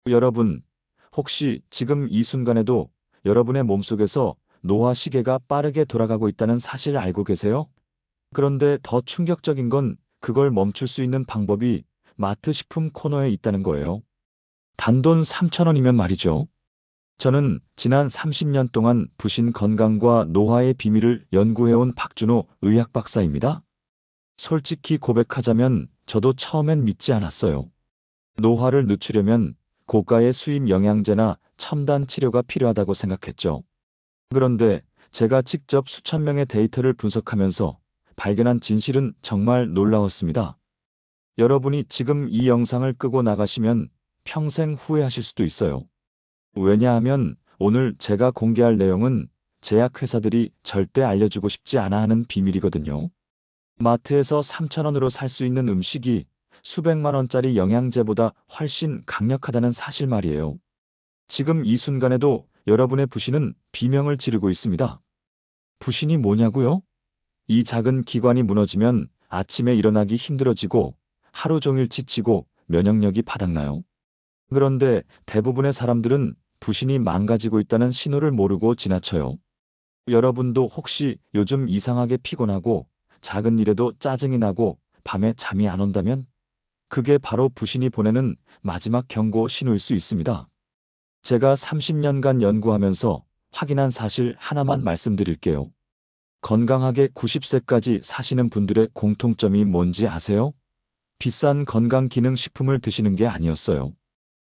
여러분, 혹시 지금 이 순간에도 여러분의 몸속에서 노화 시계가 빠르게 돌아가고 있다는 사실 알고 계세요? 그런데 더 충격적인 건 그걸 멈출 수 있는 방법이 마트 식품 코너에 있다는 거예요. 단돈 3,000원이면 말이죠. 저는 지난 30년 동안 부신 건강과 노화의 비밀을 연구해온 박준호 의학 박사입니다. 솔직히 고백하자면 저도 처음엔 믿지 않았어요. 노화를 늦추려면 고가의 수입 영양제나 첨단 치료가 필요하다고 생각했죠. 그런데 제가 직접 수천 명의 데이터를 분석하면서 발견한 진실은 정말 놀라웠습니다. 여러분이 지금 이 영상을 끄고 나가시면 평생 후회하실 수도 있어요. 왜냐하면 오늘 제가 공개할 내용은 제약회사들이 절대 알려주고 싶지 않아 하는 비밀이거든요. 마트에서 3,000원으로 살 수 있는 음식이 수백만 원짜리 영양제보다 훨씬 강력하다는 사실 말이에요. 지금 이 순간에도 여러분의 부신은 비명을 지르고 있습니다. 부신이 뭐냐고요? 이 작은 기관이 무너지면 아침에 일어나기 힘들어지고 하루 종일 지치고 면역력이 바닥나요. 그런데 대부분의 사람들은 부신이 망가지고 있다는 신호를 모르고 지나쳐요. 여러분도 혹시 요즘 이상하게 피곤하고 작은 일에도 짜증이 나고 밤에 잠이 안 온다면 그게 바로 부신이 보내는 마지막 경고 신호일 수 있습니다. 제가 30년간 연구하면서 확인한 사실 하나만 말씀드릴게요. 건강하게 90세까지 사시는 분들의 공통점이 뭔지 아세요? 비싼 건강기능식품을 드시는 게 아니었어요.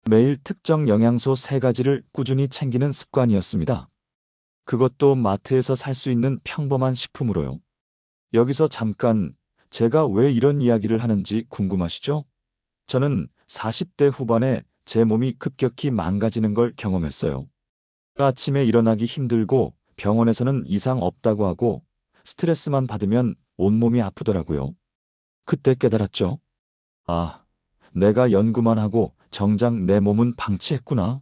매일 특정 영양소 3가지를 꾸준히 챙기는 습관이었습니다. 그것도 마트에서 살 수 있는 평범한 식품으로요. 여기서 잠깐 제가 왜 이런 이야기를 하는지 궁금하시죠? 저는 40대 후반에 제 몸이 급격히 망가지는 걸 경험했어요. 아침에 일어나기 힘들고 병원에서는 이상 없다고 하고 스트레스만 받으면 온몸이 아프더라고요. 그때 깨달았죠. 아, 내가 연구만 하고 정작 내 몸은 방치했구나.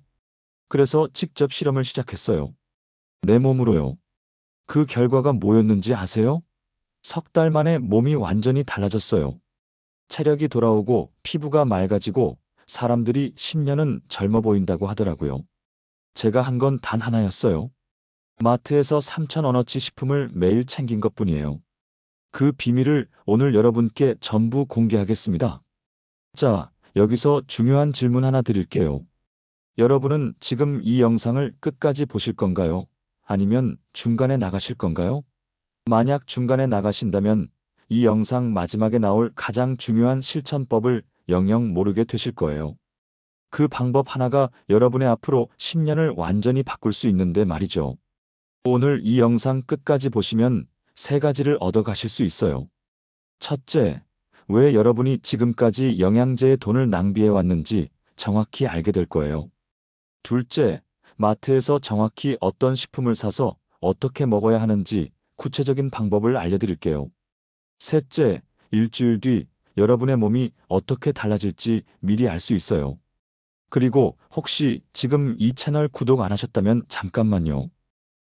그래서 직접 실험을 시작했어요. 내 몸으로요. 그 결과가 뭐였는지 아세요? 석 달 만에 몸이 완전히 달라졌어요. 체력이 돌아오고 피부가 맑아지고 사람들이 10년은 젊어 보인다고 하더라고요. 제가 한 건 단 하나였어요. 마트에서 3,000원어치 식품을 매일 챙긴 것뿐이에요. 그 비밀을 오늘 여러분께 전부 공개하겠습니다. 자, 여기서 중요한 질문 하나 드릴게요. 여러분은 지금 이 영상을 끝까지 보실 건가요? 아니면 중간에 나가실 건가요? 만약 중간에 나가신다면 이 영상 마지막에 나올 가장 중요한 실천법을 영영 모르게 되실 거예요. 그 방법 하나가 여러분의 앞으로 10년을 완전히 바꿀 수 있는데 말이죠. 오늘 이 영상 끝까지 보시면 3가지를 얻어가실 수 있어요. 첫째, 왜 여러분이 지금까지 영양제에 돈을 낭비해 왔는지 정확히 알게 될 거예요. 둘째, 마트에서 정확히 어떤 식품을 사서 어떻게 먹어야 하는지 구체적인 방법을 알려드릴게요. 셋째, 일주일 뒤 여러분의 몸이 어떻게 달라질지 미리 알 수 있어요. 그리고 혹시 지금 이 채널 구독 안 하셨다면 잠깐만요.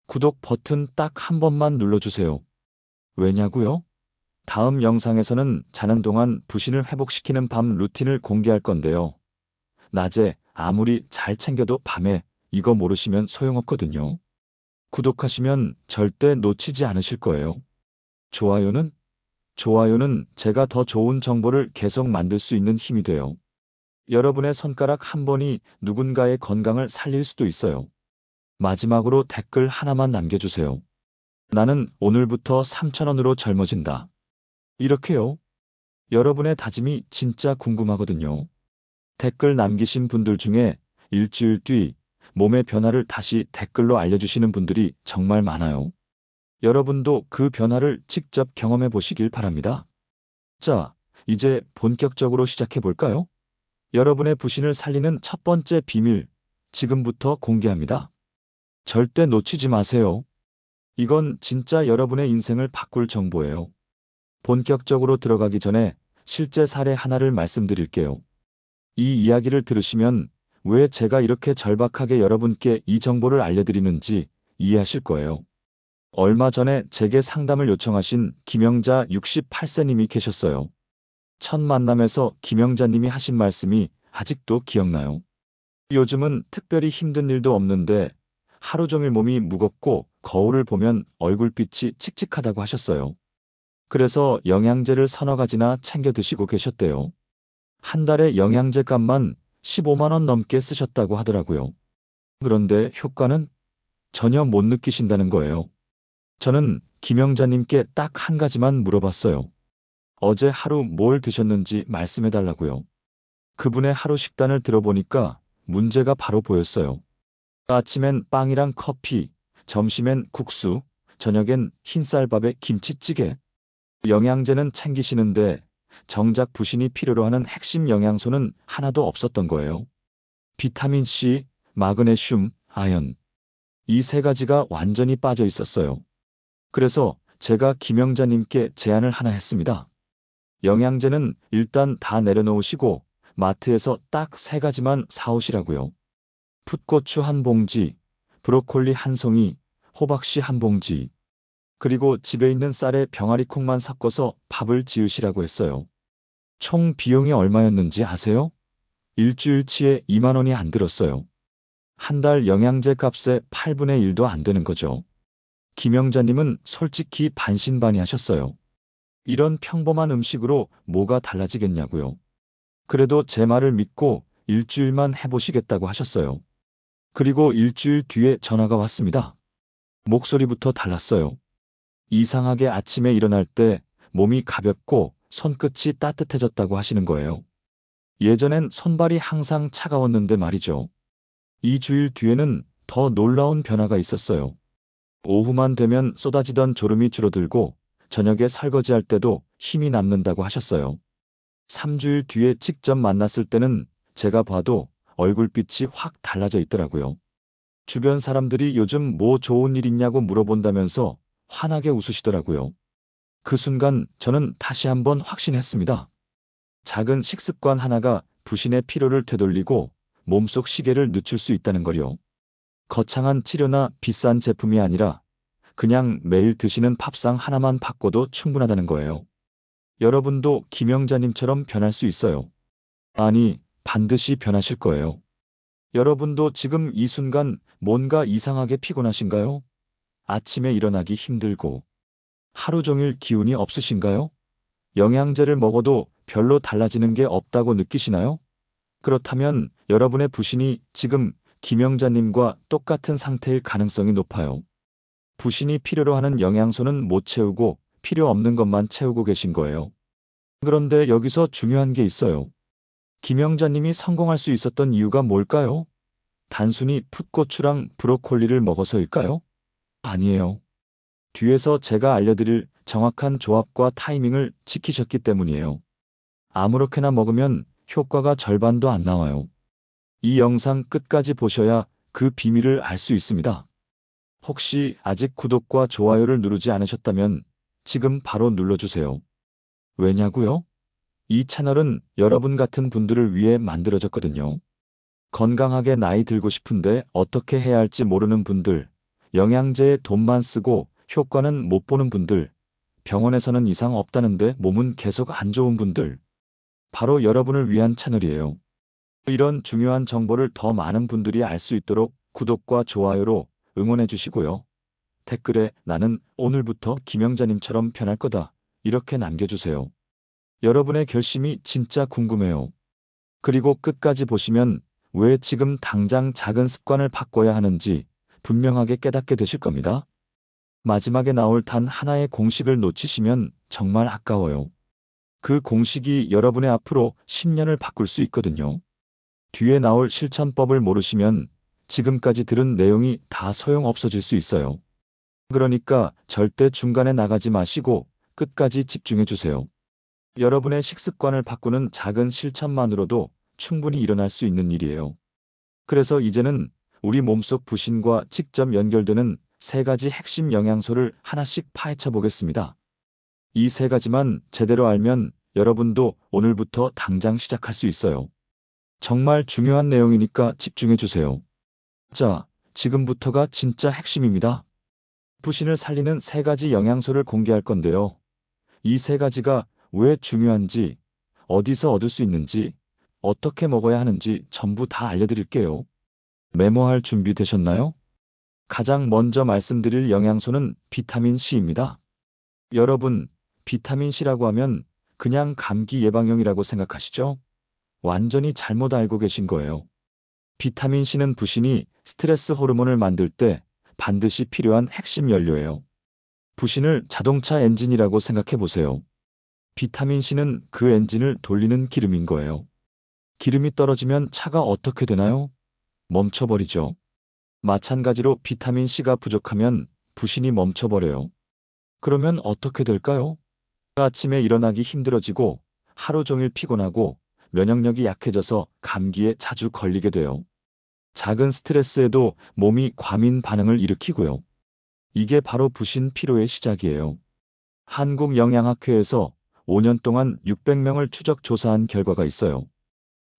구독 버튼 딱 한 번만 눌러주세요. 왜냐고요? 다음 영상에서는 자는 동안 부신을 회복시키는 밤 루틴을 공개할 건데요. 낮에 아무리 잘 챙겨도 밤에 이거 모르시면 소용없거든요. 구독하시면 절대 놓치지 않으실 거예요. 좋아요는? 좋아요는 제가 더 좋은 정보를 계속 만들 수 있는 힘이 돼요. 여러분의 손가락 한 번이 누군가의 건강을 살릴 수도 있어요. 마지막으로 댓글 하나만 남겨주세요. 나는 오늘부터 3,000원으로 젊어진다. 이렇게요. 여러분의 다짐이 진짜 궁금하거든요. 댓글 남기신 분들 중에 일주일 뒤 몸의 변화를 다시 댓글로 알려주시는 분들이 정말 많아요. 여러분도 그 변화를 직접 경험해 보시길 바랍니다. 자, 이제 본격적으로 시작해 볼까요? 여러분의 부신을 살리는 첫 번째 비밀, 지금부터 공개합니다. 절대 놓치지 마세요. 이건 진짜 여러분의 인생을 바꿀 정보예요. 본격적으로 들어가기 전에 실제 사례 하나를 말씀드릴게요. 이 이야기를 들으시면 왜 제가 이렇게 절박하게 여러분께 이 정보를 알려드리는지 이해하실 거예요. 얼마 전에 제게 상담을 요청하신 김영자 68세님이 계셨어요. 첫 만남에서 김영자님이 하신 말씀이 아직도 기억나요. 요즘은 특별히 힘든 일도 없는데 하루 종일 몸이 무겁고 거울을 보면 얼굴빛이 칙칙하다고 하셨어요. 그래서 영양제를 서너 가지나 챙겨 드시고 계셨대요. 한 달에 영양제 값만 15만 원 넘게 쓰셨다고 하더라고요. 그런데 효과는 전혀 못 느끼신다는 거예요. 저는 김영자님께 딱 한 가지만 물어봤어요. 어제 하루 뭘 드셨는지 말씀해 달라고요. 그분의 하루 식단을 들어보니까 문제가 바로 보였어요. 아침엔 빵이랑 커피, 점심엔 국수, 저녁엔 흰쌀밥에 김치찌개. 영양제는 챙기시는데 정작 부신이 필요로 하는 핵심 영양소는 하나도 없었던 거예요. 비타민C, 마그네슘, 아연. 이 세 가지가 완전히 빠져 있었어요. 그래서 제가 김영자님께 제안을 하나 했습니다. 영양제는 일단 다 내려놓으시고 마트에서 딱 세 가지만 사오시라고요. 풋고추 한 봉지, 브로콜리 한 송이, 호박씨 한 봉지, 그리고 집에 있는 쌀에 병아리콩만 섞어서 밥을 지으시라고 했어요. 총 비용이 얼마였는지 아세요? 일주일치에 2만 원이 안 들었어요. 한 달 영양제 값의 8분의 1도 안 되는 거죠. 김영자님은 솔직히 반신반의하셨어요. 이런 평범한 음식으로 뭐가 달라지겠냐고요. 그래도 제 말을 믿고 일주일만 해보시겠다고 하셨어요. 그리고 일주일 뒤에 전화가 왔습니다. 목소리부터 달랐어요. 이상하게 아침에 일어날 때 몸이 가볍고 손끝이 따뜻해졌다고 하시는 거예요. 예전엔 손발이 항상 차가웠는데 말이죠. 2주일 뒤에는 더 놀라운 변화가 있었어요. 오후만 되면 쏟아지던 졸음이 줄어들고 저녁에 설거지할 때도 힘이 남는다고 하셨어요. 3주일 뒤에 직접 만났을 때는 제가 봐도 얼굴빛이 확 달라져 있더라고요. 주변 사람들이 요즘 뭐 좋은 일 있냐고 물어본다면서 환하게 웃으시더라고요. 그 순간 저는 다시 한번 확신했습니다. 작은 식습관 하나가 부신의 피로를 되돌리고 몸속 시계를 늦출 수 있다는 거요. 거창한 치료나 비싼 제품이 아니라 그냥 매일 드시는 밥상 하나만 바꿔도 충분하다는 거예요. 여러분도 김영자님처럼 변할 수 있어요. 아니, 반드시 변하실 거예요. 여러분도 지금 이 순간 뭔가 이상하게 피곤하신가요? 아침에 일어나기 힘들고 하루 종일 기운이 없으신가요? 영양제를 먹어도 별로 달라지는 게 없다고 느끼시나요? 그렇다면 여러분의 부신이 지금 김영자님과 똑같은 상태일 가능성이 높아요. 부신이 필요로 하는 영양소는 못 채우고 필요 없는 것만 채우고 계신 거예요. 그런데 여기서 중요한 게 있어요. 김영자님이 성공할 수 있었던 이유가 뭘까요? 단순히 풋고추랑 브로콜리를 먹어서일까요? 아니에요. 뒤에서 제가 알려드릴 정확한 조합과 타이밍을 지키셨기 때문이에요. 아무렇게나 먹으면 효과가 절반도 안 나와요. 이 영상 끝까지 보셔야 그 비밀을 알 수 있습니다. 혹시 아직 구독과 좋아요를 누르지 않으셨다면 지금 바로 눌러주세요. 왜냐고요? 이 채널은 여러분 같은 분들을 위해 만들어졌거든요. 건강하게 나이 들고 싶은데 어떻게 해야 할지 모르는 분들, 영양제에 돈만 쓰고 효과는 못 보는 분들, 병원에서는 이상 없다는데 몸은 계속 안 좋은 분들, 바로 여러분을 위한 채널이에요. 이런 중요한 정보를 더 많은 분들이 알 수 있도록 구독과 좋아요로 응원해 주시고요. 댓글에 나는 오늘부터 김영자님처럼 변할 거다 이렇게 남겨주세요. 여러분의 결심이 진짜 궁금해요. 그리고 끝까지 보시면 왜 지금 당장 작은 습관을 바꿔야 하는지 분명하게 깨닫게 되실 겁니다. 마지막에 나올 단 하나의 공식을 놓치시면 정말 아까워요. 그 공식이 여러분의 앞으로 10년을 바꿀 수 있거든요. 뒤에 나올 실천법을 모르시면 지금까지 들은 내용이 다 소용없어질 수 있어요. 그러니까 절대 중간에 나가지 마시고 끝까지 집중해 주세요. 여러분의 식습관을 바꾸는 작은 실천만으로도 충분히 일어날 수 있는 일이에요. 그래서 이제는 우리 몸속 부신과 직접 연결되는 세 가지 핵심 영양소를 하나씩 파헤쳐 보겠습니다. 이 세 가지만 제대로 알면 여러분도 오늘부터 당장 시작할 수 있어요. 정말 중요한 내용이니까 집중해 주세요. 자, 지금부터가 진짜 핵심입니다. 부신을 살리는 세 가지 영양소를 공개할 건데요. 이 세 가지가 왜 중요한지, 어디서 얻을 수 있는지 어떻게 먹어야 하는지 전부 다 알려드릴게요. 메모할 준비 되셨나요? 가장 먼저 말씀드릴 영양소는 비타민 C입니다. 여러분, 비타민 C라고 하면 그냥 감기 예방용이라고 생각하시죠? 완전히 잘못 알고 계신 거예요. 비타민 C는 부신이 스트레스 호르몬을 만들 때 반드시 필요한 핵심 연료예요. 부신을 자동차 엔진이라고 생각해 보세요. 비타민 C는 그 엔진을 돌리는 기름인 거예요. 기름이 떨어지면 차가 어떻게 되나요? 멈춰버리죠. 마찬가지로 비타민 C가 부족하면 부신이 멈춰버려요. 그러면 어떻게 될까요? 아침에 일어나기 힘들어지고 하루 종일 피곤하고 면역력이 약해져서 감기에 자주 걸리게 돼요. 작은 스트레스에도 몸이 과민 반응을 일으키고요. 이게 바로 부신 피로의 시작이에요. 한국영양학회에서 5년 동안 600명을 추적 조사한 결과가 있어요.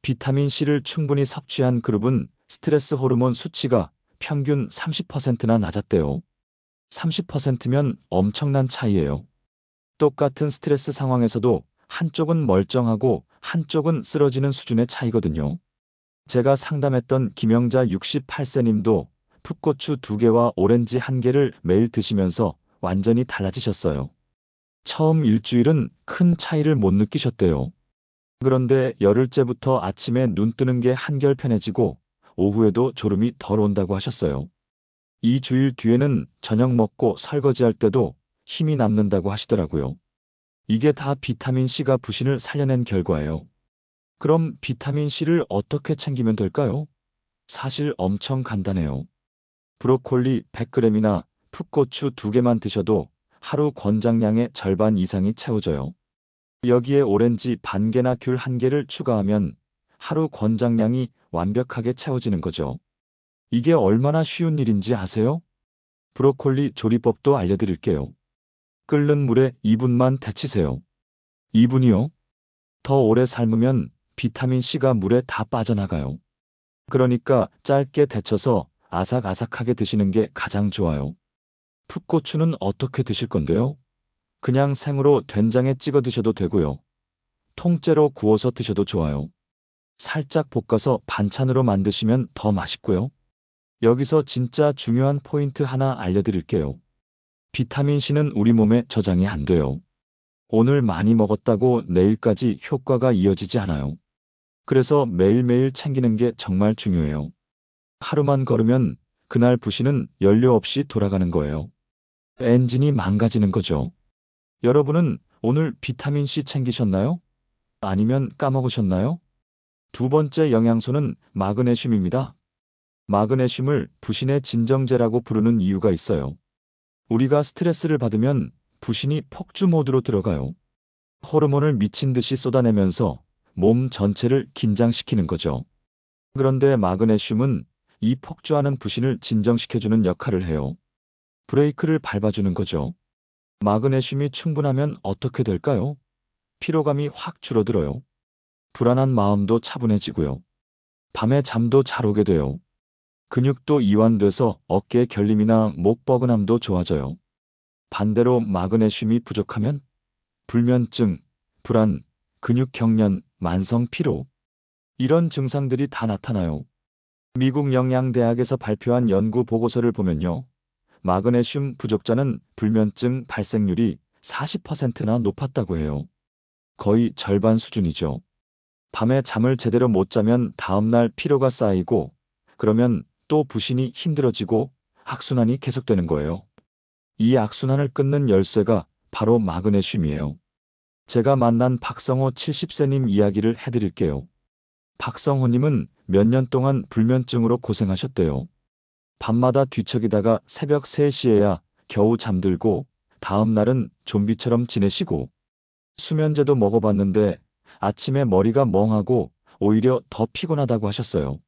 비타민 C를 충분히 섭취한 그룹은 스트레스 호르몬 수치가 평균 30%나 낮았대요. 30%면 엄청난 차이예요. 똑같은 스트레스 상황에서도 한쪽은 멀쩡하고 한쪽은 쓰러지는 수준의 차이거든요. 제가 상담했던 김영자 68세님도 풋고추 2개와 오렌지 1개를 매일 드시면서 완전히 달라지셨어요. 처음 일주일은 큰 차이를 못 느끼셨대요. 그런데 열흘째부터 아침에 눈 뜨는 게 한결 편해지고 오후에도 졸음이 덜 온다고 하셨어요. 2주일 뒤에는 저녁 먹고 설거지할 때도 힘이 남는다고 하시더라고요. 이게 다 비타민 C가 부신을 살려낸 결과예요. 그럼 비타민 C를 어떻게 챙기면 될까요? 사실 엄청 간단해요. 브로콜리 100g이나 풋고추 2개만 드셔도 하루 권장량의 절반 이상이 채워져요. 여기에 오렌지 반 개나 귤 1개를 추가하면 하루 권장량이 완벽하게 채워지는 거죠. 이게 얼마나 쉬운 일인지 아세요? 브로콜리 조리법도 알려드릴게요. 끓는 물에 2분만 데치세요. 2분이요? 더 오래 삶으면 비타민 C가 물에 다 빠져나가요. 그러니까 짧게 데쳐서 아삭아삭하게 드시는 게 가장 좋아요. 풋고추는 어떻게 드실 건데요? 그냥 생으로 된장에 찍어 드셔도 되고요. 통째로 구워서 드셔도 좋아요. 살짝 볶아서 반찬으로 만드시면 더 맛있고요. 여기서 진짜 중요한 포인트 하나 알려드릴게요. 비타민 C는 우리 몸에 저장이 안 돼요. 오늘 많이 먹었다고 내일까지 효과가 이어지지 않아요. 그래서 매일매일 챙기는 게 정말 중요해요. 하루만 걸으면 그날 부신은 연료 없이 돌아가는 거예요. 엔진이 망가지는 거죠. 여러분은 오늘 비타민 C 챙기셨나요? 아니면 까먹으셨나요? 두 번째 영양소는 마그네슘입니다. 마그네슘을 부신의 진정제라고 부르는 이유가 있어요. 우리가 스트레스를 받으면 부신이 폭주 모드로 들어가요. 호르몬을 미친 듯이 쏟아내면서 몸 전체를 긴장시키는 거죠. 그런데 마그네슘은 이 폭주하는 부신을 진정시켜주는 역할을 해요. 브레이크를 밟아주는 거죠. 마그네슘이 충분하면 어떻게 될까요? 피로감이 확 줄어들어요. 불안한 마음도 차분해지고요. 밤에 잠도 잘 오게 돼요. 근육도 이완돼서 어깨 결림이나 목 뻐근함도 좋아져요. 반대로 마그네슘이 부족하면 불면증, 불안, 근육 경련, 만성 피로 이런 증상들이 다 나타나요. 미국 영양대학에서 발표한 연구 보고서를 보면요. 마그네슘 부족자는 불면증 발생률이 40%나 높았다고 해요. 거의 절반 수준이죠. 밤에 잠을 제대로 못 자면 다음날 피로가 쌓이고 그러면 또 부신이 힘들어지고 악순환이 계속되는 거예요. 이 악순환을 끊는 열쇠가 바로 마그네슘이에요. 제가 만난 박성호 70세님 이야기를 해드릴게요. 박성호님은 몇 년 동안 불면증으로 고생하셨대요. 밤마다 뒤척이다가 새벽 3시에야 겨우 잠들고 다음 날은 좀비처럼 지내시고 수면제도 먹어봤는데 아침에 머리가 멍하고 오히려 더 피곤하다고 하셨어요.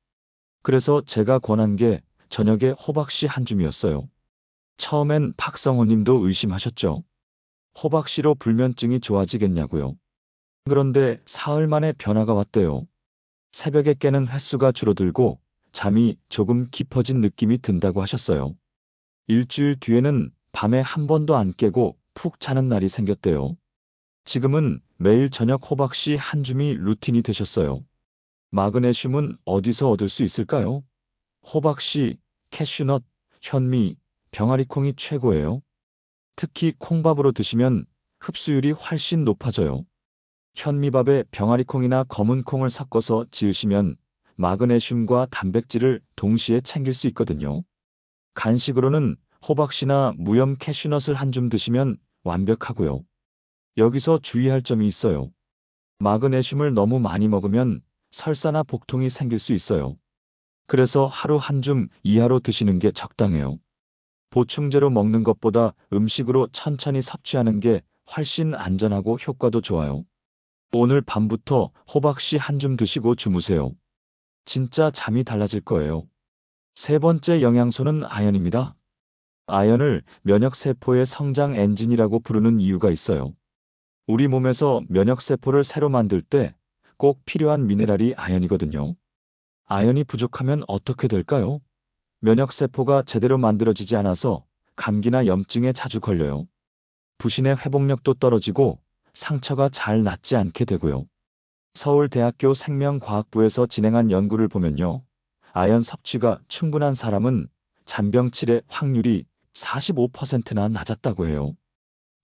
그래서 제가 권한 게 저녁에 호박씨 한 줌이었어요. 처음엔 박성호님도 의심하셨죠. 호박씨로 불면증이 좋아지겠냐고요. 그런데 사흘 만에 변화가 왔대요. 새벽에 깨는 횟수가 줄어들고 잠이 조금 깊어진 느낌이 든다고 하셨어요. 일주일 뒤에는 밤에 한 번도 안 깨고 푹 자는 날이 생겼대요. 지금은 매일 저녁 호박씨 한 줌이 루틴이 되셨어요. 마그네슘은 어디서 얻을 수 있을까요? 호박씨, 캐슈넛, 현미, 병아리콩이 최고예요. 특히 콩밥으로 드시면 흡수율이 훨씬 높아져요. 현미밥에 병아리콩이나 검은 콩을 섞어서 지으시면 마그네슘과 단백질을 동시에 챙길 수 있거든요. 간식으로는 호박씨나 무염 캐슈넛을 한 줌 드시면 완벽하고요. 여기서 주의할 점이 있어요. 마그네슘을 너무 많이 먹으면 설사나 복통이 생길 수 있어요. 그래서 하루 한 줌 이하로 드시는 게 적당해요. 보충제로 먹는 것보다 음식으로 천천히 섭취하는 게 훨씬 안전하고 효과도 좋아요. 오늘 밤부터 호박씨 한 줌 드시고 주무세요. 진짜 잠이 달라질 거예요. 세 번째 영양소는 아연입니다. 아연을 면역세포의 성장 엔진이라고 부르는 이유가 있어요. 우리 몸에서 면역세포를 새로 만들 때 꼭 필요한 미네랄이 아연이거든요. 아연이 부족하면 어떻게 될까요? 면역세포가 제대로 만들어지지 않아서 감기나 염증에 자주 걸려요. 부신의 회복력도 떨어지고 상처가 잘 낫지 않게 되고요. 서울대학교 생명과학부에서 진행한 연구를 보면요. 아연 섭취가 충분한 사람은 잔병 치레 확률이 45%나 낮았다고 해요.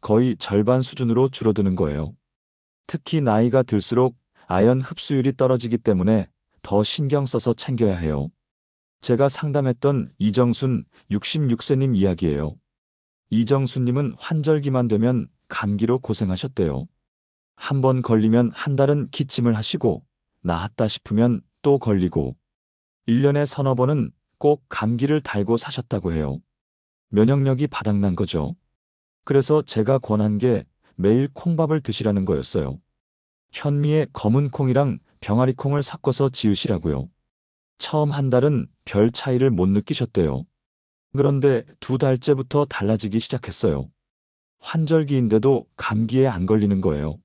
거의 절반 수준으로 줄어드는 거예요. 특히 나이가 들수록 아연 흡수율이 떨어지기 때문에 더 신경 써서 챙겨야 해요. 제가 상담했던 이정순 66세님 이야기예요. 이정순님은 환절기만 되면 감기로 고생하셨대요. 한 번 걸리면 한 달은 기침을 하시고 나았다 싶으면 또 걸리고 1년에 서너 번은 꼭 감기를 달고 사셨다고 해요. 면역력이 바닥난 거죠. 그래서 제가 권한 게 매일 콩밥을 드시라는 거였어요. 현미에 검은 콩이랑 병아리 콩을 섞어서 지으시라고요. 처음 한 달은 별 차이를 못 느끼셨대요. 그런데 두 달째부터 달라지기 시작했어요. 환절기인데도 감기에 안 걸리는 거예요.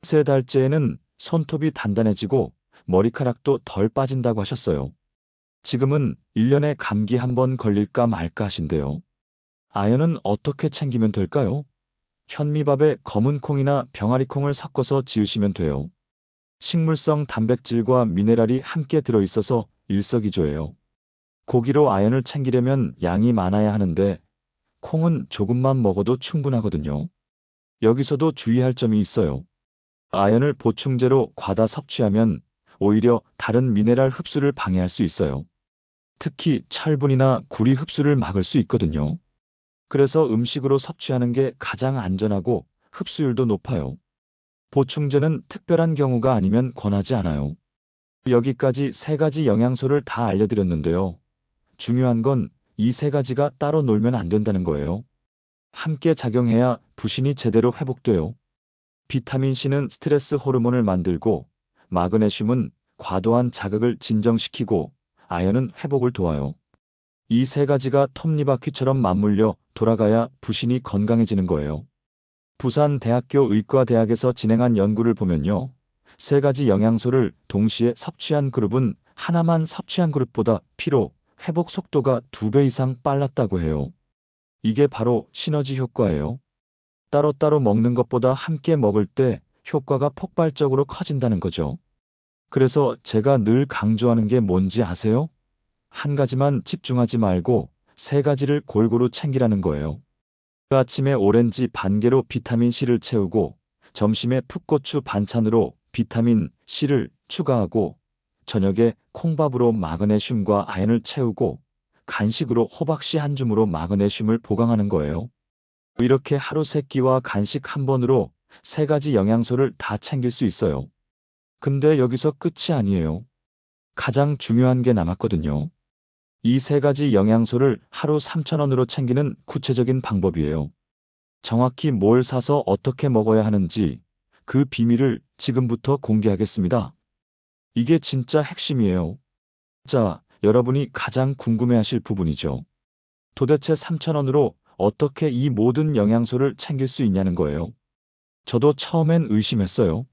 세 달째에는 손톱이 단단해지고 머리카락도 덜 빠진다고 하셨어요. 지금은 1년에 감기 한 번 걸릴까 말까 하신대요. 아연은 어떻게 챙기면 될까요? 현미밥에 검은 콩이나 병아리 콩을 섞어서 지으시면 돼요. 식물성 단백질과 미네랄이 함께 들어있어서 일석이조예요. 고기로 아연을 챙기려면 양이 많아야 하는데 콩은 조금만 먹어도 충분하거든요. 여기서도 주의할 점이 있어요. 아연을 보충제로 과다 섭취하면 오히려 다른 미네랄 흡수를 방해할 수 있어요. 특히 철분이나 구리 흡수를 막을 수 있거든요. 그래서 음식으로 섭취하는 게 가장 안전하고 흡수율도 높아요. 보충제는 특별한 경우가 아니면 권하지 않아요. 여기까지 세 가지 영양소를 다 알려드렸는데요. 중요한 건 이 세 가지가 따로 놀면 안 된다는 거예요. 함께 작용해야 부신이 제대로 회복돼요. 비타민C는 스트레스 호르몬을 만들고 마그네슘은 과도한 자극을 진정시키고 아연은 회복을 도와요. 이 세 가지가 톱니바퀴처럼 맞물려 돌아가야 부신이 건강해지는 거예요. 부산대학교 의과대학에서 진행한 연구를 보면요. 세 가지 영양소를 동시에 섭취한 그룹은 하나만 섭취한 그룹보다 피로, 회복 속도가 2배 이상 빨랐다고 해요. 이게 바로 시너지 효과예요. 따로따로 먹는 것보다 함께 먹을 때 효과가 폭발적으로 커진다는 거죠. 그래서 제가 늘 강조하는 게 뭔지 아세요? 한 가지만 집중하지 말고 세 가지를 골고루 챙기라는 거예요. 아침에 오렌지 반 개로 비타민C를 채우고 점심에 풋고추 반찬으로 비타민C를 추가하고 저녁에 콩밥으로 마그네슘과 아연을 채우고 간식으로 호박씨 한 줌으로 마그네슘을 보강하는 거예요. 이렇게 하루 세 끼와 간식 한 번으로 세 가지 영양소를 다 챙길 수 있어요. 근데 여기서 끝이 아니에요. 가장 중요한 게 남았거든요. 이 세 가지 영양소를 하루 3,000원으로 챙기는 구체적인 방법이에요. 정확히 뭘 사서 어떻게 먹어야 하는지 그 비밀을 지금부터 공개하겠습니다. 이게 진짜 핵심이에요. 자, 여러분이 가장 궁금해하실 부분이죠. 도대체 3,000원으로 어떻게 이 모든 영양소를 챙길 수 있냐는 거예요. 저도 처음엔 의심했어요.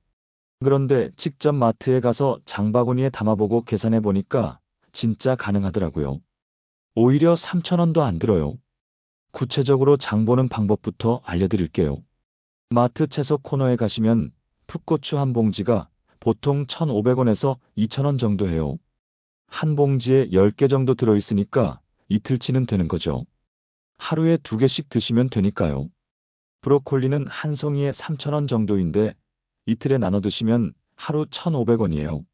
그런데 직접 마트에 가서 장바구니에 담아보고 계산해 보니까 진짜 가능하더라고요. 오히려 3,000원도 안 들어요. 구체적으로 장 보는 방법부터 알려드릴게요. 마트 채소 코너에 가시면 풋고추 한 봉지가 보통 1,500원에서 2,000원 정도 해요. 한 봉지에 10개 정도 들어있으니까 이틀치는 되는 거죠. 하루에 2개씩 드시면 되니까요. 브로콜리는 한 송이에 3,000원 정도인데 이틀에 나눠 드시면 하루 1,500원이에요.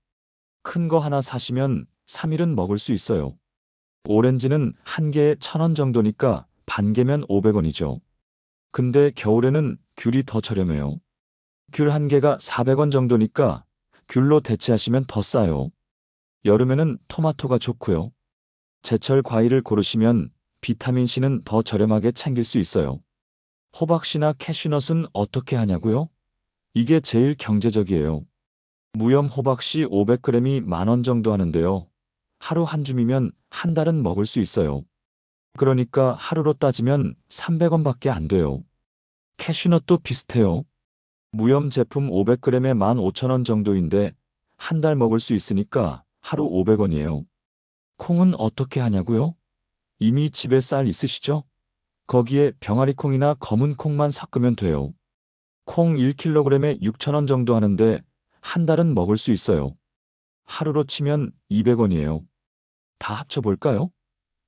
큰 거 하나 사시면 3일은 먹을 수 있어요. 오렌지는 한 개에 1,000원 정도니까 반 개면 500원이죠. 근데 겨울에는 귤이 더 저렴해요. 귤 한 개가 400원 정도니까 귤로 대체하시면 더 싸요. 여름에는 토마토가 좋고요. 제철 과일을 고르시면 비타민C는 더 저렴하게 챙길 수 있어요. 호박씨나 캐슈넛은 어떻게 하냐고요? 이게 제일 경제적이에요. 무염 호박씨 500g이 10,000원 정도 하는데요. 하루 한 줌이면 한 달은 먹을 수 있어요. 그러니까 하루로 따지면 300원밖에 안 돼요. 캐슈넛도 비슷해요. 무염 제품 500g에 15,000원 정도인데 한 달 먹을 수 있으니까 하루 500원이에요. 콩은 어떻게 하냐고요? 이미 집에 쌀 있으시죠? 거기에 병아리콩이나 검은 콩만 섞으면 돼요. 콩 1kg에 6,000원 정도 하는데 한 달은 먹을 수 있어요. 하루로 치면 200원이에요. 다 합쳐볼까요?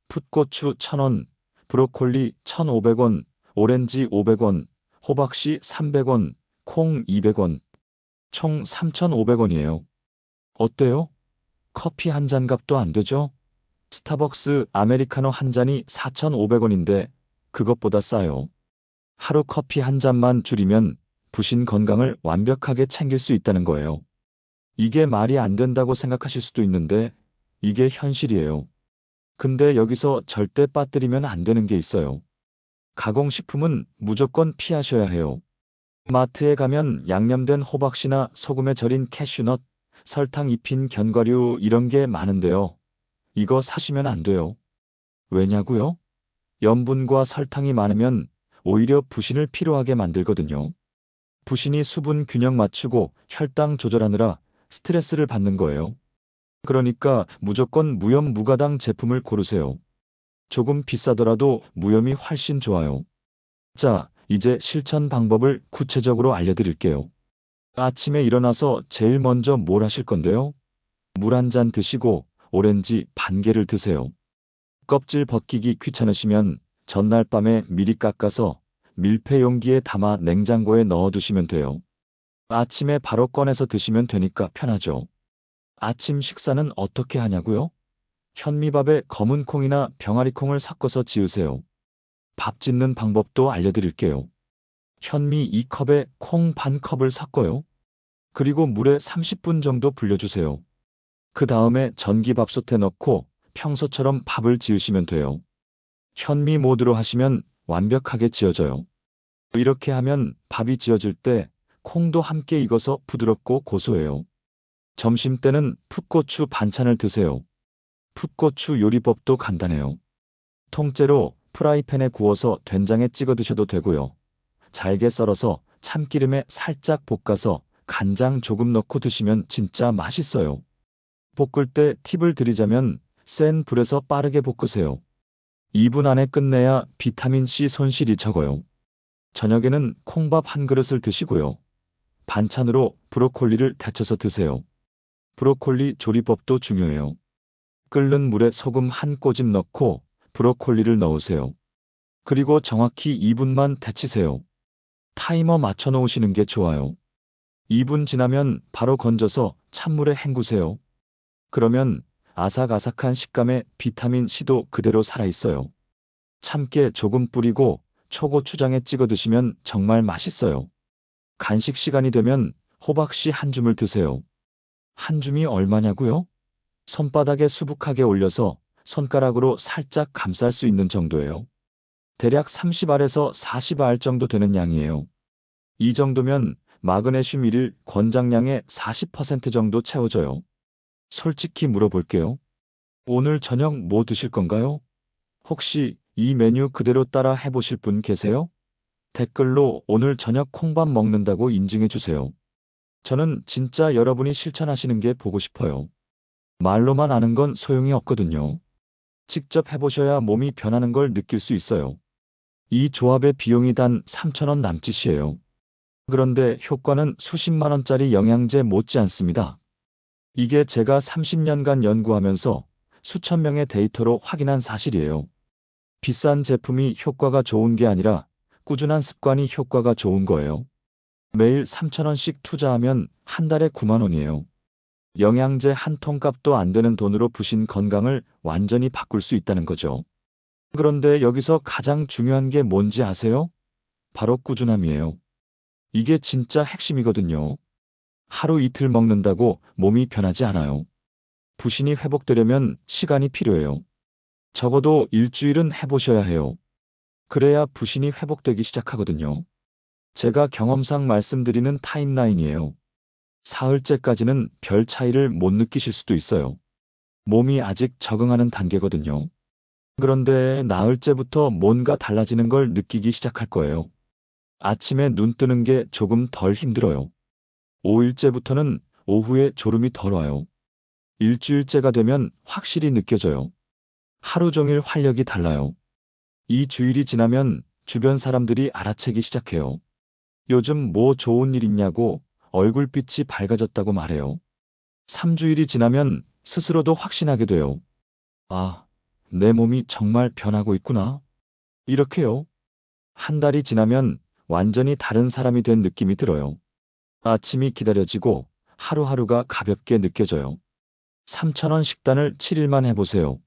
풋고추 1,000원, 브로콜리 1,500원, 오렌지 500원, 호박씨 300원, 콩 200원, 총 3,500원이에요. 어때요? 커피 한 잔 값도 안 되죠? 스타벅스 아메리카노 한 잔이 4,500원인데 그것보다 싸요. 하루 커피 한 잔만 줄이면 부신 건강을 완벽하게 챙길 수 있다는 거예요. 이게 말이 안 된다고 생각하실 수도 있는데 이게 현실이에요. 근데 여기서 절대 빠뜨리면 안 되는 게 있어요. 가공식품은 무조건 피하셔야 해요. 마트에 가면 양념된 호박씨나 소금에 절인 캐슈넛, 설탕 입힌 견과류 이런 게 많은데요. 이거 사시면 안 돼요. 왜냐고요? 염분과 설탕이 많으면 오히려 부신을 필요하게 만들거든요. 부신이 수분 균형 맞추고 혈당 조절하느라 스트레스를 받는 거예요. 그러니까 무조건 무염 무가당 제품을 고르세요. 조금 비싸더라도 무염이 훨씬 좋아요. 자, 이제 실천 방법을 구체적으로 알려드릴게요. 아침에 일어나서 제일 먼저 뭘 하실 건데요? 물 한 잔 드시고 오렌지 반 개를 드세요. 껍질 벗기기 귀찮으시면 전날 밤에 미리 깎아서 밀폐 용기에 담아 냉장고에 넣어두시면 돼요. 아침에 바로 꺼내서 드시면 되니까 편하죠. 아침 식사는 어떻게 하냐고요? 현미밥에 검은 콩이나 병아리 콩을 섞어서 지으세요. 밥 짓는 방법도 알려드릴게요. 현미 2컵에 콩 반 컵을 섞어요. 그리고 물에 30분 정도 불려주세요. 그 다음에 전기밥솥에 넣고 평소처럼 밥을 지으시면 돼요. 현미 모드로 하시면 완벽하게 지어져요. 이렇게 하면 밥이 지어질 때 콩도 함께 익어서 부드럽고 고소해요. 점심때는 풋고추 반찬을 드세요. 풋고추 요리법도 간단해요. 통째로 프라이팬에 구워서 된장에 찍어 드셔도 되고요. 잘게 썰어서 참기름에 살짝 볶아서 간장 조금 넣고 드시면 진짜 맛있어요. 볶을 때 팁을 드리자면 센 불에서 빠르게 볶으세요. 2분 안에 끝내야 비타민C 손실이 적어요. 저녁에는 콩밥 한 그릇을 드시고요. 반찬으로 브로콜리를 데쳐서 드세요. 브로콜리 조리법도 중요해요. 끓는 물에 소금 한 꼬집 넣고 브로콜리를 넣으세요. 그리고 정확히 2분만 데치세요. 타이머 맞춰 놓으시는 게 좋아요. 2분 지나면 바로 건져서 찬물에 헹구세요. 그러면 아삭아삭한 식감에 비타민C도 그대로 살아있어요. 참깨 조금 뿌리고 초고추장에 찍어 드시면 정말 맛있어요. 간식 시간이 되면 호박씨 한 줌을 드세요. 한 줌이 얼마냐고요? 손바닥에 수북하게 올려서 손가락으로 살짝 감쌀 수 있는 정도예요. 대략 30알에서 40알 정도 되는 양이에요. 이 정도면 마그네슘 1일 권장량의 40% 정도 채워져요. 솔직히 물어볼게요. 오늘 저녁 뭐 드실 건가요? 혹시 이 메뉴 그대로 따라 해보실 분 계세요? 댓글로 오늘 저녁 콩밥 먹는다고 인증해 주세요. 저는 진짜 여러분이 실천하시는 게 보고 싶어요. 말로만 아는 건 소용이 없거든요. 직접 해보셔야 몸이 변하는 걸 느낄 수 있어요. 이 조합의 비용이 단 3,000원 남짓이에요. 그런데 효과는 수십만 원짜리 영양제 못지 않습니다. 이게 제가 30년간 연구하면서 수천 명의 데이터로 확인한 사실이에요. 비싼 제품이 효과가 좋은 게 아니라 꾸준한 습관이 효과가 좋은 거예요. 매일 3,000원씩 투자하면 한 달에 9만 원이에요. 영양제 한 통값도 안 되는 돈으로 부신 건강을 완전히 바꿀 수 있다는 거죠. 그런데 여기서 가장 중요한 게 뭔지 아세요? 바로 꾸준함이에요. 이게 진짜 핵심이거든요. 하루 이틀 먹는다고 몸이 변하지 않아요. 부신이 회복되려면 시간이 필요해요. 적어도 일주일은 해보셔야 해요. 그래야 부신이 회복되기 시작하거든요. 제가 경험상 말씀드리는 타임라인이에요. 사흘째까지는 별 차이를 못 느끼실 수도 있어요. 몸이 아직 적응하는 단계거든요. 그런데 나흘째부터 뭔가 달라지는 걸 느끼기 시작할 거예요. 아침에 눈 뜨는 게 조금 덜 힘들어요. 5일째부터는 오후에 졸음이 덜 와요. 일주일째가 되면 확실히 느껴져요. 하루 종일 활력이 달라요. 이 주일이 지나면 주변 사람들이 알아채기 시작해요. 요즘 뭐 좋은 일 있냐고 얼굴빛이 밝아졌다고 말해요. 3주일이 지나면 스스로도 확신하게 돼요. 아, 내 몸이 정말 변하고 있구나. 이렇게요. 한 달이 지나면 완전히 다른 사람이 된 느낌이 들어요. 아침이 기다려지고 하루하루가 가볍게 느껴져요. 3,000원 식단을 7일만 해보세요.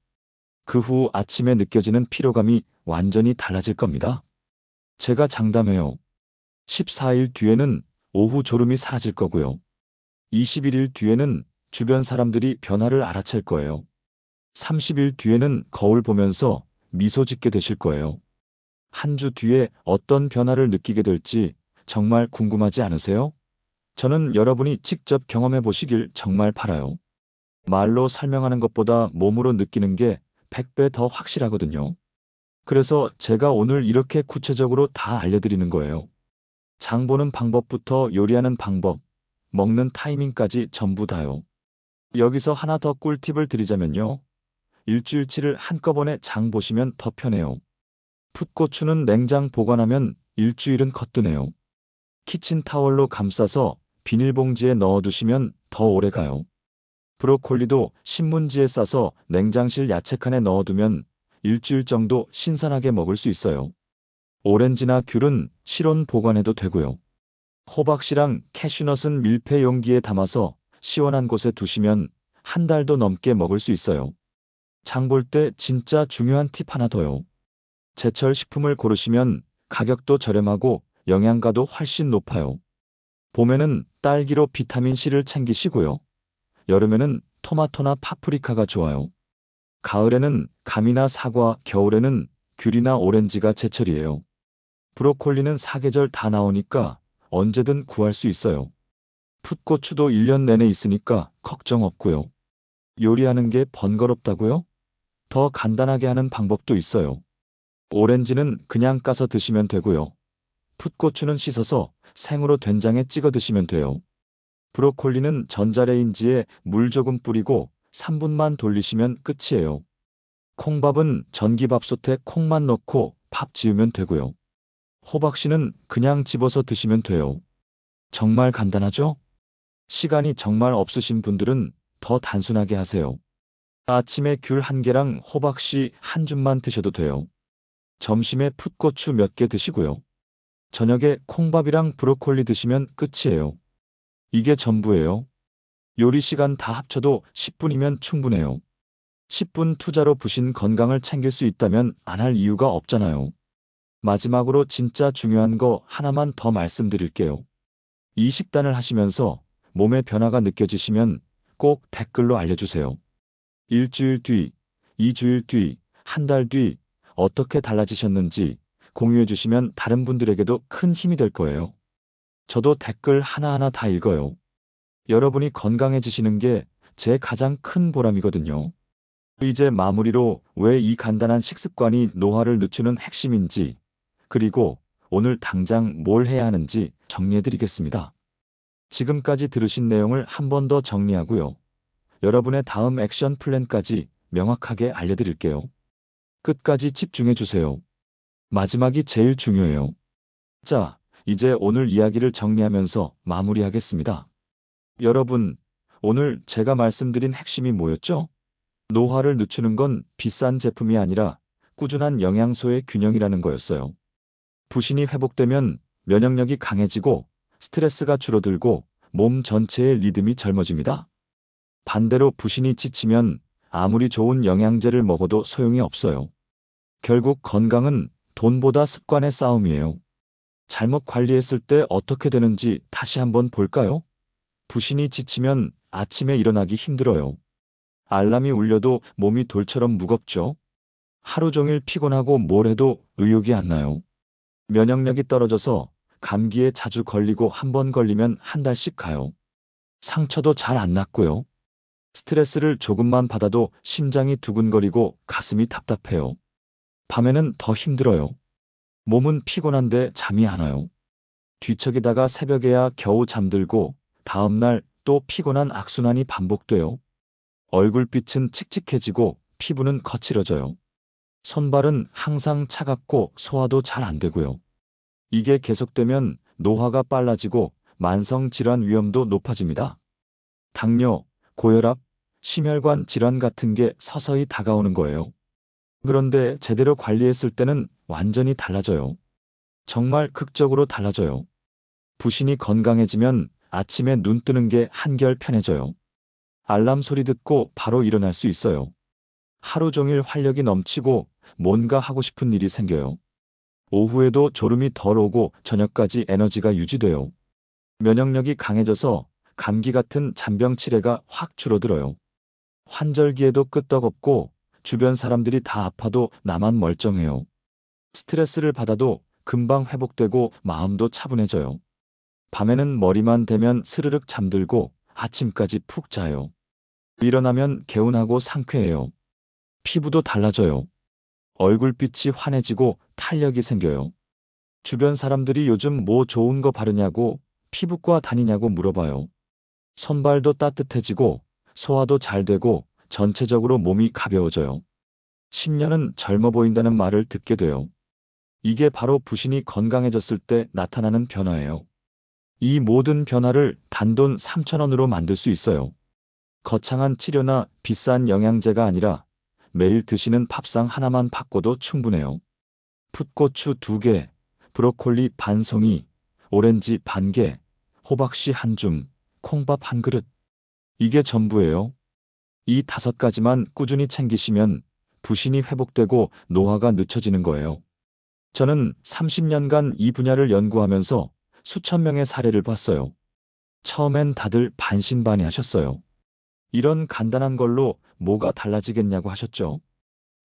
그 후 아침에 느껴지는 피로감이 완전히 달라질 겁니다. 제가 장담해요. 14일 뒤에는 오후 졸음이 사라질 거고요. 21일 뒤에는 주변 사람들이 변화를 알아챌 거예요. 30일 뒤에는 거울 보면서 미소 짓게 되실 거예요. 한 주 뒤에 어떤 변화를 느끼게 될지 정말 궁금하지 않으세요? 저는 여러분이 직접 경험해 보시길 정말 바라요. 말로 설명하는 것보다 몸으로 느끼는 게 100배 더 확실하거든요. 그래서 제가 오늘 이렇게 구체적으로 다 알려드리는 거예요. 장 보는 방법부터 요리하는 방법, 먹는 타이밍까지 전부 다요. 여기서 하나 더 꿀팁을 드리자면요. 일주일치를 한꺼번에 장 보시면 더 편해요. 풋고추는 냉장 보관하면 일주일은 거뜬해요. 키친타월로 감싸서 비닐봉지에 넣어두시면 더 오래가요. 브로콜리도 신문지에 싸서 냉장실 야채칸에 넣어두면 일주일 정도 신선하게 먹을 수 있어요. 오렌지나 귤은 실온 보관해도 되고요. 호박씨랑 캐슈넛은 밀폐 용기에 담아서 시원한 곳에 두시면 한 달도 넘게 먹을 수 있어요. 장 볼 때 진짜 중요한 팁 하나 더요. 제철 식품을 고르시면 가격도 저렴하고 영양가도 훨씬 높아요. 봄에는 딸기로 비타민C를 챙기시고요. 여름에는 토마토나 파프리카가 좋아요. 가을에는 감이나 사과, 겨울에는 귤이나 오렌지가 제철이에요. 브로콜리는 사계절 다 나오니까 언제든 구할 수 있어요. 풋고추도 1년 내내 있으니까 걱정 없고요. 요리하는 게 번거롭다고요? 더 간단하게 하는 방법도 있어요. 오렌지는 그냥 까서 드시면 되고요. 풋고추는 씻어서 생으로 된장에 찍어 드시면 돼요. 브로콜리는 전자레인지에 물 조금 뿌리고 3분만 돌리시면 끝이에요. 콩밥은 전기밥솥에 콩만 넣고 밥 지으면 되고요. 호박씨는 그냥 집어서 드시면 돼요. 정말 간단하죠? 시간이 정말 없으신 분들은 더 단순하게 하세요. 아침에 귤 한 개랑 호박씨 한 줌만 드셔도 돼요. 점심에 풋고추 몇 개 드시고요. 저녁에 콩밥이랑 브로콜리 드시면 끝이에요. 이게 전부예요. 요리 시간 다 합쳐도 10분이면 충분해요. 10분 투자로 부신 건강을 챙길 수 있다면 안 할 이유가 없잖아요. 마지막으로 진짜 중요한 거 하나만 더 말씀드릴게요. 이 식단을 하시면서 몸의 변화가 느껴지시면 꼭 댓글로 알려주세요. 일주일 뒤, 2주일 뒤, 한 달 뒤 어떻게 달라지셨는지 공유해 주시면 다른 분들에게도 큰 힘이 될 거예요. 저도 댓글 하나하나 다 읽어요. 여러분이 건강해지시는 게 제 가장 큰 보람이거든요. 이제 마무리로 왜 이 간단한 식습관이 노화를 늦추는 핵심인지, 그리고 오늘 당장 뭘 해야 하는지 정리해드리겠습니다. 지금까지 들으신 내용을 한 번 더 정리하고요. 여러분의 다음 액션 플랜까지 명확하게 알려드릴게요. 끝까지 집중해주세요. 마지막이 제일 중요해요. 자, 이제 오늘 이야기를 정리하면서 마무리하겠습니다. 여러분, 오늘 제가 말씀드린 핵심이 뭐였죠? 노화를 늦추는 건 비싼 제품이 아니라 꾸준한 영양소의 균형이라는 거였어요. 부신이 회복되면 면역력이 강해지고 스트레스가 줄어들고 몸 전체의 리듬이 젊어집니다. 반대로 부신이 지치면 아무리 좋은 영양제를 먹어도 소용이 없어요. 결국 건강은 돈보다 습관의 싸움이에요. 잘못 관리했을 때 어떻게 되는지 다시 한번 볼까요? 부신이 지치면 아침에 일어나기 힘들어요. 알람이 울려도 몸이 돌처럼 무겁죠. 하루 종일 피곤하고 뭘 해도 의욕이 안 나요. 면역력이 떨어져서 감기에 자주 걸리고 한 번 걸리면 한 달씩 가요. 상처도 잘 안 낫고요. 스트레스를 조금만 받아도 심장이 두근거리고 가슴이 답답해요. 밤에는 더 힘들어요. 몸은 피곤한데 잠이 안 와요. 뒤척이다가 새벽에야 겨우 잠들고 다음날 또 피곤한 악순환이 반복돼요. 얼굴빛은 칙칙해지고 피부는 거칠어져요. 손발은 항상 차갑고 소화도 잘 안 되고요. 이게 계속되면 노화가 빨라지고 만성질환 위험도 높아집니다. 당뇨, 고혈압, 심혈관 질환 같은 게 서서히 다가오는 거예요. 그런데 제대로 관리했을 때는 완전히 달라져요. 정말 극적으로 달라져요. 부신이 건강해지면 아침에 눈 뜨는 게 한결 편해져요. 알람 소리 듣고 바로 일어날 수 있어요. 하루 종일 활력이 넘치고 뭔가 하고 싶은 일이 생겨요. 오후에도 졸음이 덜 오고 저녁까지 에너지가 유지돼요. 면역력이 강해져서 감기 같은 잔병 치레가 확 줄어들어요. 환절기에도 끄떡없고 주변 사람들이 다 아파도 나만 멀쩡해요. 스트레스를 받아도 금방 회복되고 마음도 차분해져요. 밤에는 머리만 대면 스르륵 잠들고 아침까지 푹 자요. 일어나면 개운하고 상쾌해요. 피부도 달라져요. 얼굴빛이 환해지고 탄력이 생겨요. 주변 사람들이 요즘 뭐 좋은 거 바르냐고 피부과 다니냐고 물어봐요. 손발도 따뜻해지고 소화도 잘 되고 전체적으로 몸이 가벼워져요. 10년은 젊어 보인다는 말을 듣게 돼요. 이게 바로 부신이 건강해졌을 때 나타나는 변화예요. 이 모든 변화를 단돈 3,000원으로 만들 수 있어요. 거창한 치료나 비싼 영양제가 아니라 매일 드시는 밥상 하나만 바꿔도 충분해요. 풋고추 2개, 브로콜리 반 송이, 오렌지 반 개, 호박씨 한 줌, 콩밥 한 그릇. 이게 전부예요. 이 5가지만 꾸준히 챙기시면 부신이 회복되고 노화가 늦춰지는 거예요. 저는 30년간 이 분야를 연구하면서 수천 명의 사례를 봤어요. 처음엔 다들 반신반의하셨어요. 이런 간단한 걸로 뭐가 달라지겠냐고 하셨죠.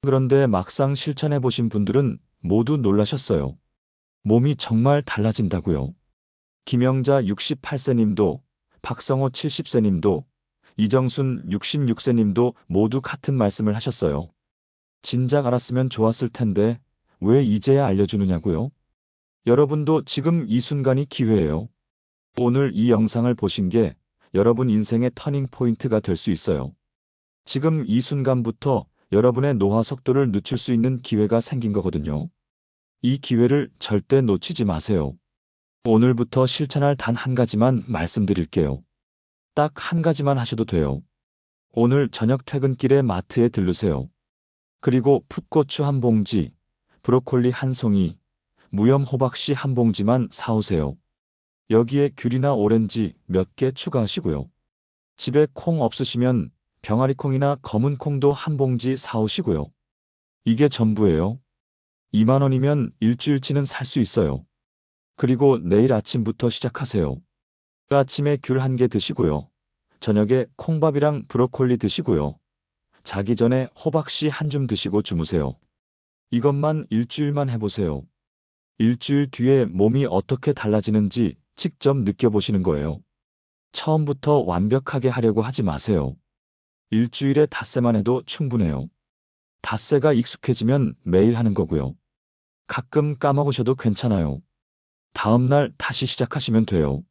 그런데 막상 실천해 보신 분들은 모두 놀라셨어요. 몸이 정말 달라진다고요. 김영자 68세님도, 박성호 70세님도, 이정순 66세님도 모두 같은 말씀을 하셨어요. 진작 알았으면 좋았을 텐데 왜 이제야 알려주느냐고요? 여러분도 지금 이 순간이 기회예요. 오늘 이 영상을 보신 게 여러분 인생의 터닝 포인트가 될 수 있어요. 지금 이 순간부터 여러분의 노화 속도를 늦출 수 있는 기회가 생긴 거거든요. 이 기회를 절대 놓치지 마세요. 오늘부터 실천할 단 한 가지만 말씀드릴게요. 딱 한 가지만 하셔도 돼요. 오늘 저녁 퇴근길에 마트에 들르세요. 그리고 풋고추 한 봉지, 브로콜리 한 송이, 무염 호박씨 한 봉지만 사오세요. 여기에 귤이나 오렌지 몇 개 추가하시고요. 집에 콩 없으시면 병아리 콩이나 검은 콩도 한 봉지 사오시고요. 이게 전부예요. 2만 원이면 일주일치는 살 수 있어요. 그리고 내일 아침부터 시작하세요. 아침에 귤 한 개 드시고요. 저녁에 콩밥이랑 브로콜리 드시고요. 자기 전에 호박씨 한 줌 드시고 주무세요. 이것만 일주일만 해보세요. 일주일 뒤에 몸이 어떻게 달라지는지 직접 느껴보시는 거예요. 처음부터 완벽하게 하려고 하지 마세요. 일주일에 닷새만 해도 충분해요. 닷새가 익숙해지면 매일 하는 거고요. 가끔 까먹으셔도 괜찮아요. 다음날 다시 시작하시면 돼요.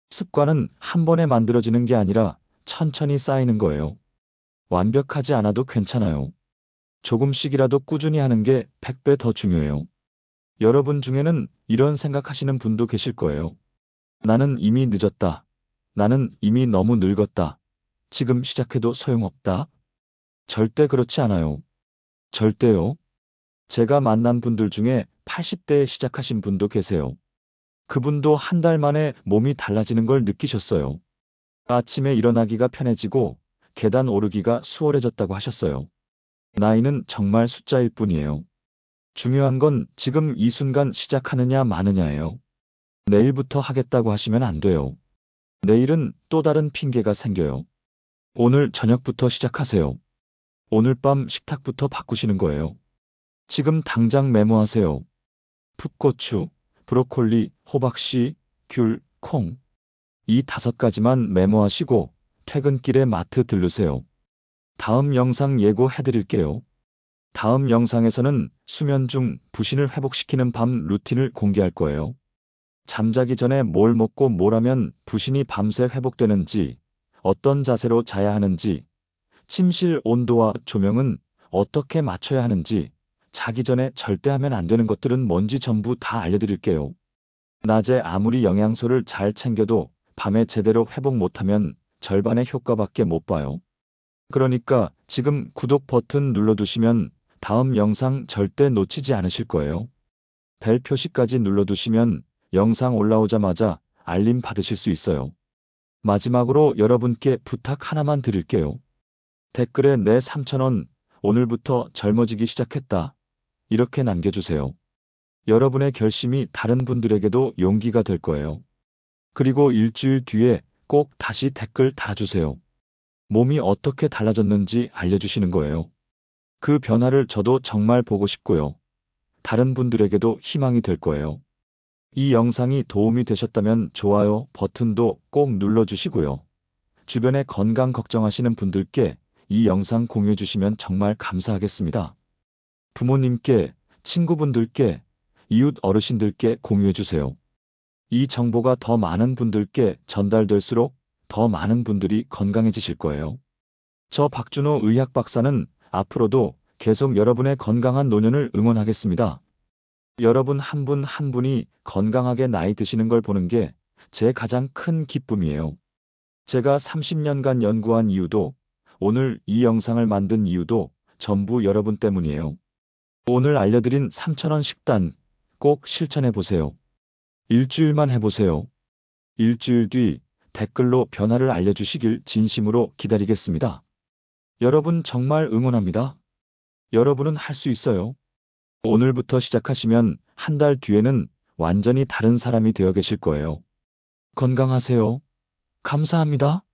습관은 한 번에 만들어지는 게 아니라 천천히 쌓이는 거예요. 완벽하지 않아도 괜찮아요. 조금씩이라도 꾸준히 하는 게 100배 더 중요해요. 여러분 중에는 이런 생각하시는 분도 계실 거예요. 나는 이미 늦었다. 나는 이미 너무 늙었다. 지금 시작해도 소용없다. 절대 그렇지 않아요. 절대요. 제가 만난 분들 중에 80대에 시작하신 분도 계세요. 그분도 한 달 만에 몸이 달라지는 걸 느끼셨어요. 아침에 일어나기가 편해지고 계단 오르기가 수월해졌다고 하셨어요. 나이는 정말 숫자일 뿐이에요. 중요한 건 지금 이 순간 시작하느냐 마느냐예요. 내일부터 하겠다고 하시면 안 돼요. 내일은 또 다른 핑계가 생겨요. 오늘 저녁부터 시작하세요. 오늘 밤 식탁부터 바꾸시는 거예요. 지금 당장 메모하세요. 풋고추, 브로콜리, 호박씨, 귤, 콩. 이 5가지만 메모하시고 퇴근길에 마트 들르세요. 다음 영상 예고해드릴게요. 다음 영상에서는 수면 중 부신을 회복시키는 밤 루틴을 공개할 거예요. 잠자기 전에 뭘 먹고 뭘 하면 부신이 밤새 회복되는지, 어떤 자세로 자야 하는지, 침실 온도와 조명은 어떻게 맞춰야 하는지, 자기 전에 절대 하면 안 되는 것들은 뭔지 전부 다 알려드릴게요. 낮에 아무리 영양소를 잘 챙겨도 밤에 제대로 회복 못하면 절반의 효과밖에 못 봐요. 그러니까 지금 구독 버튼 눌러두시면 다음 영상 절대 놓치지 않으실 거예요. 벨 표시까지 눌러두시면 영상 올라오자마자 알림 받으실 수 있어요. 마지막으로 여러분께 부탁 하나만 드릴게요. 댓글에 내 3,000원, 오늘부터 젊어지기 시작했다. 이렇게 남겨주세요. 여러분의 결심이 다른 분들에게도 용기가 될 거예요. 그리고 일주일 뒤에 꼭 다시 댓글 달아주세요. 몸이 어떻게 달라졌는지 알려주시는 거예요. 그 변화를 저도 정말 보고 싶고요. 다른 분들에게도 희망이 될 거예요. 이 영상이 도움이 되셨다면 좋아요 버튼도 꼭 눌러주시고요. 주변에 건강 걱정하시는 분들께 이 영상 공유해 주시면 정말 감사하겠습니다. 부모님께, 친구분들께, 이웃 어르신들께 공유해 주세요. 이 정보가 더 많은 분들께 전달될수록 더 많은 분들이 건강해지실 거예요. 저 박준호 의학 박사는 앞으로도 계속 여러분의 건강한 노년을 응원하겠습니다. 여러분 한 분 한 분이 건강하게 나이 드시는 걸 보는 게 제 가장 큰 기쁨이에요. 제가 30년간 연구한 이유도, 오늘 이 영상을 만든 이유도 전부 여러분 때문이에요. 오늘 알려드린 3,000원 식단 꼭 실천해 보세요. 일주일만 해보세요. 일주일 뒤 댓글로 변화를 알려주시길 진심으로 기다리겠습니다. 여러분 정말 응원합니다. 여러분은 할 수 있어요. 오늘부터 시작하시면 한 달 뒤에는 완전히 다른 사람이 되어 계실 거예요. 건강하세요. 감사합니다.